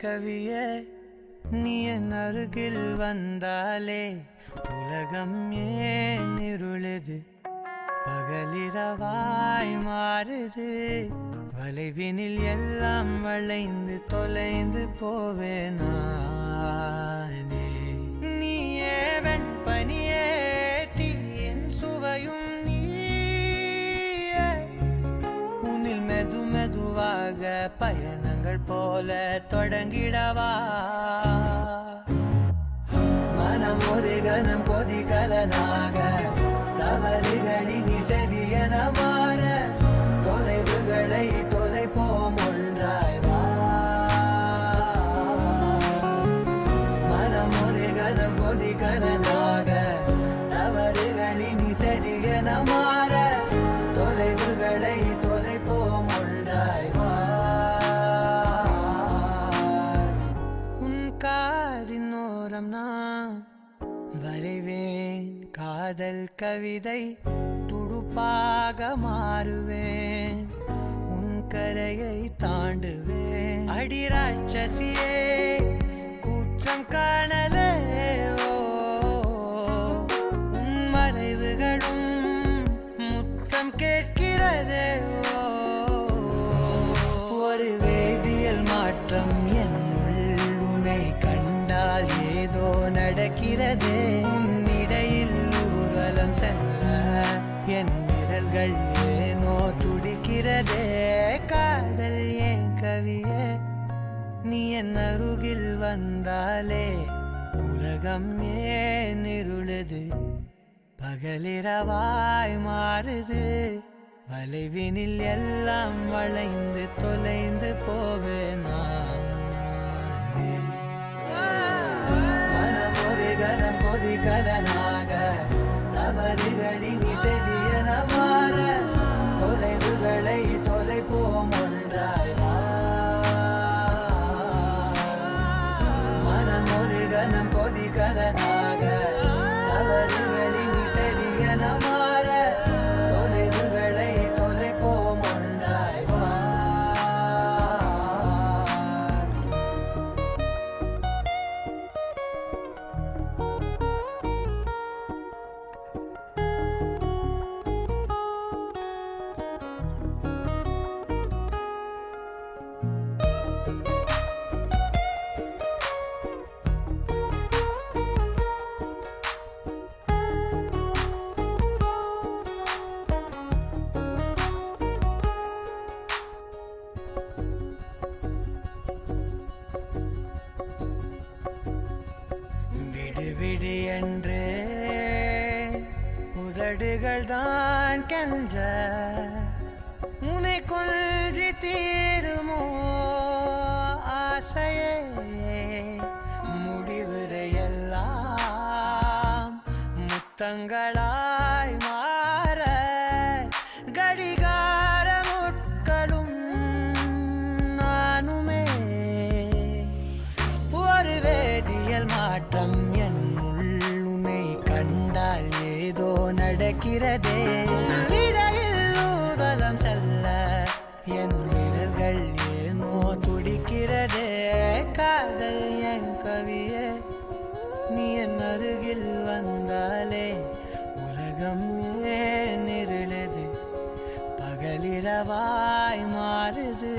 கவியே நீ என் அருகில் வந்தாலே உலகம் ஏன் இருளுது பகலிரவாய் மாறுது வளைவினில் எல்லாம் வளைந்து தொலைந்து போவேனானே நீயே வெண்பனியே தீயின் சுவையும் நீயே உன்னில் மெது மெதுவாக பயணங்கள் போல தொடங்கிடவா மனம் ஒரு கணம் கொதிகலனாக தவறுகளின் இசையென மாற தொலைவுகளை தொலைப்போம் ஒன்றாய் வா மனம் ஒரு கணம் கொதிகலனாக தவறுகளின் இசையென மாற தொலைவுகளை தொலைப்போம் ஒன்றாய் வா உன் காதின் ஓரம் நான் வரைவேன் காதல் கவிதை துடுப்பாக மாறுவேன் உன் கரையை தாண்டுவேன் அடி ராட்சசியே கூச்சம் காணலே உன் மறைவுகளும் முத்தம் கேட்கிறதே ஒரு வேதியியல் மாற்றம் என்னுள் உன்னை கண்டால் ஏதோ நடக்கிறதே இடையில் ஊர்வலம் செல்ல என் விரல்கள் ஏனோ துடிக்கிறதே காதல் ஏன் கவியே நீ என் அருகில் வந்தாலே உலகம் ஏன் இருளுது பகலிரவாய் மாறுது வளைவினில் எல்லாம் வளைந்து தொலைந்து போவேனா மனம் ஒரு கணம் கொதிகலனாக தவறுகளின் இசையென மாற தொலைவுகளை தொலைப்போம் ஒன்றாய் வா மனம் ஒரு கணம் கொதிகலனாக தவறுகளின் இசையென மாற தொலைவுகளை தொலைப்போம் ஒன்றாய் வா விடு என்று உதடுகள் தான் கென்ற உன்னை கொல்ஜி தீருமோ ஆசையே முடிவுரையெல்லாம் முத்தங்களாய் மாற கடிகார முட்களும் நானுமே ஒரு வேதியியல் மாற்றம் கண்டால் ஏதோ நடக்கிறதே இடையில் ஊர்வலம் செல்ல என் விரல்கள் ஏனோ துடிக்கிறதே காதல் என் கவியே நீ என் அருகில் வந்தாலே உலகம் ஏன் இருளுது பகலிரவாய் மாறுது